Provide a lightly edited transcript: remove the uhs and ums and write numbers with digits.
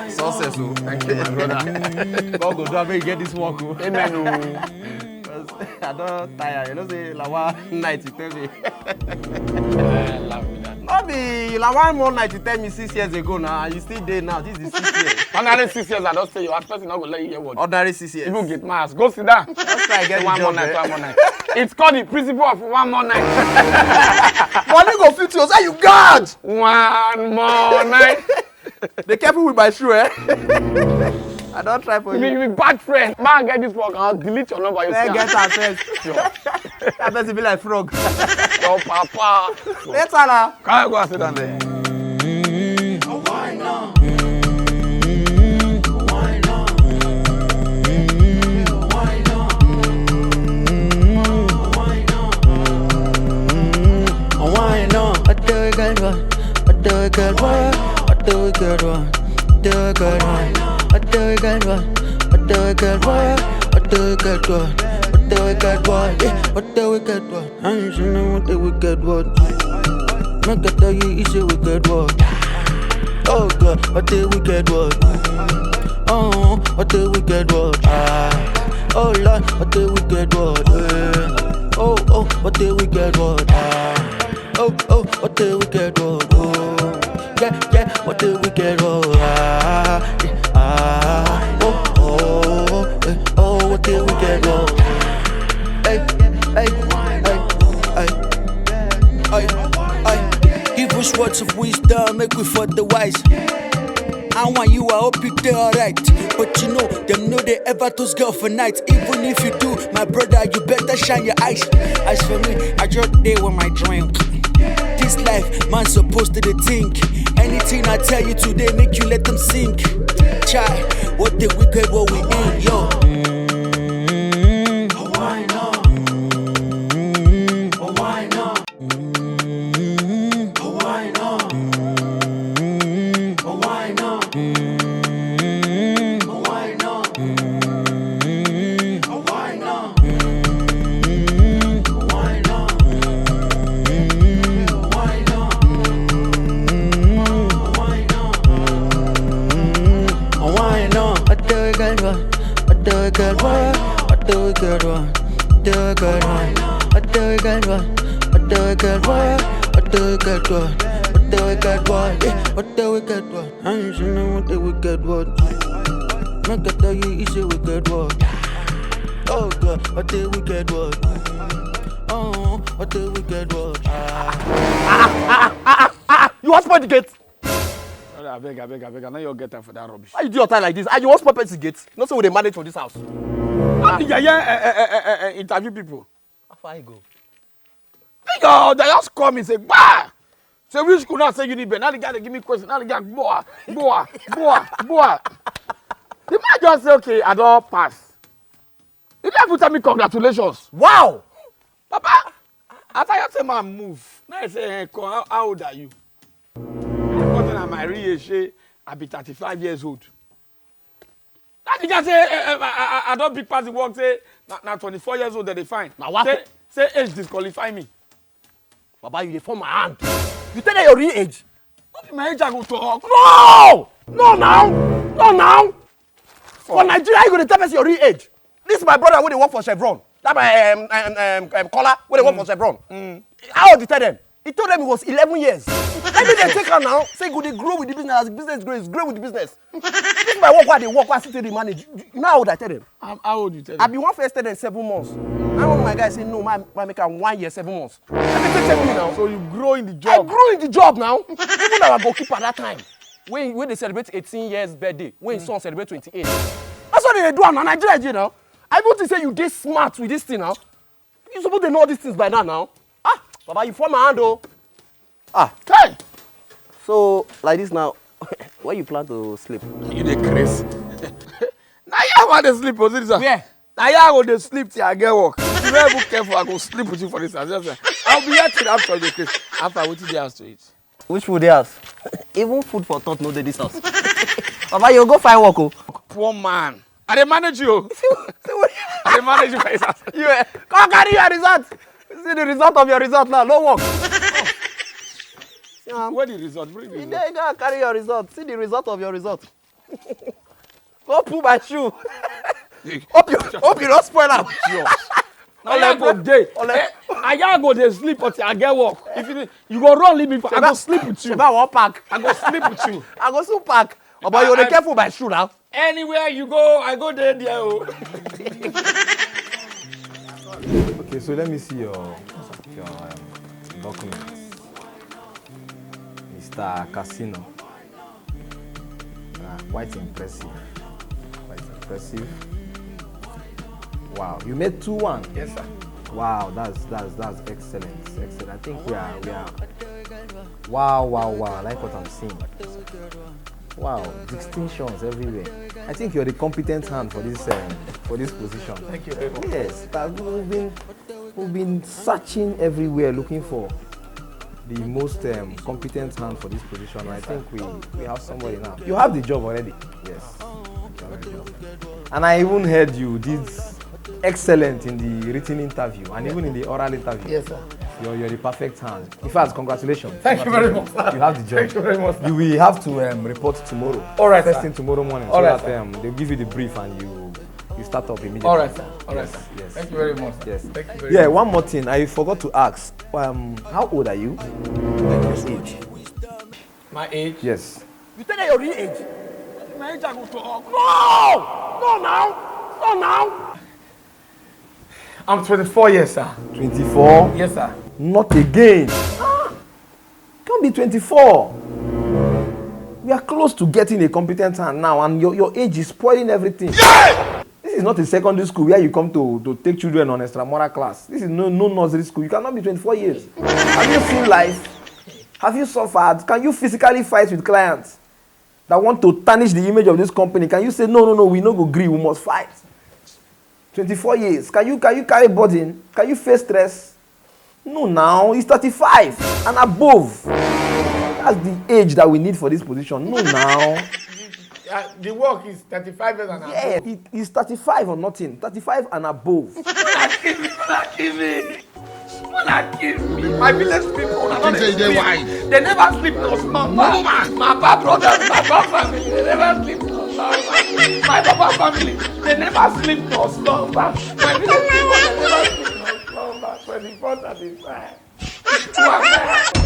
Success, oh. Thank you, my brother. God go do make you get this work, oh. Amen. I don't tire. You know, say like one night you tell me. Not be like one more night you tell me 6 years ago now, and you still there now. This is 6 years. Ordinary 6 years, I don't say you. As person not gonna let you hear what. Ordinary 6 years. Even get mask. Go sit down. Let's try get one more night, one more night. It's called the principle of one more night. Money go fit you. Say you God. One more night. Be careful with my shoe, eh? I don't try for you. You be bad friend. Man, get this work. I'll delete your number. You Let's get our friends. I bet you be like frog. Your papa. Let's now. Can I go and sit down there? Why not? Oh God, what the wicked word? Oh, what the wicked word? Ah, oh Lord, what the wicked word? Oh, oh, what the wicked word? Ah, oh, oh, what the wicked word? Oh, yeah, yeah, what the wicked word? Ah, yeah, ah, oh, oh, oh, what the wicked word? Hey, hey, hey, hey, hey, hey. Give us words of wisdom, make we for the wise. I want you, I hope you do alright. But you know, them know they ever toast girl for nights. Even if you do, my brother, you better shine your eyes. As for me, I just day with my drink. This life, man supposed to think. Anything I tell you today, make you let them sink. Try, what the wicked, what we ain't, yo. Why not? Why not? Why not? Why not? Why not? Why not? Why not? Why not? Why not? What the wicked one? What the wicked one? What the wicked one? The wicked one. What the wicked one? What the wicked one? What the wicked one? What the wicked one? Yeah, what the wicked one? I ain't seen no what the wicked one. Make I tell you, it's a wicked one. Oh God, what the wicked one? Oh, what the wicked one? You want spoil the gate? I beg. I know you'll get time for that rubbish. Why you do your time like this? And you want spoil the gate? Not so we dey manage for this house. Interview people. How far you go? Yo, they just call me and say, bah! Say, which school now say you need bed? Now the guy they give me question. Now the guy, boah. The man just say, okay, I don't pass. He never tell me congratulations. Wow! Papa, after you say, man, move. Now I say, hey, how old are you? Because I'm my real age, I be 35 years old. Now the guy say, I don't big pass the work, say, now 24 years old, that they fine. Now what? Say age disqualify me. Baba, you dey form my hand. You tell them your real age. What my age I go talk? No! No now! For Nigeria, you go to tell us your real age. This is my brother when they work for Chevron. That my caller when they work for Chevron. How old you tell them? He told them it was 11 years. Maybe they take her now, say go they grow with the business, as the business grows, grow with the business. This is my work while they work, while I still they manage. You know how old I tell them? How old you tell I them? be one first tell them 7 months. Now one of my guys say no, my make am 1 year, 7 months. I think tell me now. So you grow in the I job. grew in the job now. Even our goalkeeper that time. When they celebrate 18 years birthday, when his son celebrate 28. That's what they do now. Nigeria, you know. I want to say you dey smart with this thing now. You supposed to know all these things by now. Ah, Baba, you form my hand though. Ah, Hey! so like this now, where you plan to sleep? You dey crazy. Now you want to sleep, was it? Where? Now you go to sleep till I get work. If you very careful, I go sleep with you for this house. I'll be here till after the case. After I wait till the house to eat. Which food they have? Even food for thought no dey this house. Baba, you go find work oh. Poor man. I dey manage you. I dey manage you for this house. You come carry your result. See the result of your result now, no work. Where the result? Bring the You result. go and carry your result. See the result of your result. Go pull my shoe. hope you don't spoil am. I go day. I go dey sleep until I get work. If you go run leave me, I go sleep with you. Sheba wan pack. I go sleep with you. I go soon pack. Oh, but you dey careful my shoe now. Anywhere you go, I go there. Oh. Okay, so let me see your documents. Mr. Casino. Quite impressive. Quite impressive. Wow, you made 2-1. Yes, sir. Wow, that's excellent. Excellent. I think we are. Wow. I like what I'm seeing. Wow, distinctions everywhere. I think you're the competent hand for this position. Thank you very much. Yes, but we've been searching everywhere looking for the most competent hand for this position. I think we have somebody now. You have the job already. Yes. You have the job. And I even heard you did excellent in the written interview and even in the oral interview. Yes, sir. You're the perfect hand. In fact, congratulations. Thank you very much, sir. You have the job. Thank you very much, sir. You will have to report tomorrow. All right, First sir. thing tomorrow morning. All so right, that they'll give you the brief and you start up immediately. All right, sir. All right, Yes, sir. yes. Thank you very much, sir. Yes. Thank you very much. Yeah, one more thing. I forgot to ask. How old are you? Like your age? My age? Yes. You tell them your real age. My age I go talk. No now. I'm 24 years, sir. 24? Yes, sir. Not again. Can't be 24. We are close to getting a competent hand now, and your age is spoiling everything. Yeah! This is not a secondary school where you come to take children on extramural class. This is no nursery school. You cannot be 24 years. Have you seen life? Have you suffered? Can you physically fight with clients that want to tarnish the image of this company? Can you say, no, we no go agree, we must fight? 24 years. Can you carry burden? Can you face stress? No, now it's 35 and above. That's the age that we need for this position. No, now. The work is 35 years and above. Yeah, it's 35 or nothing. 35 and above. Give me. My village people, they never sleep no slumber. My papa brothers, my papa family, they never sleep no slumber. My papa family, they never sleep no slumber. My village people, they never sleep no slumber. 24, 35.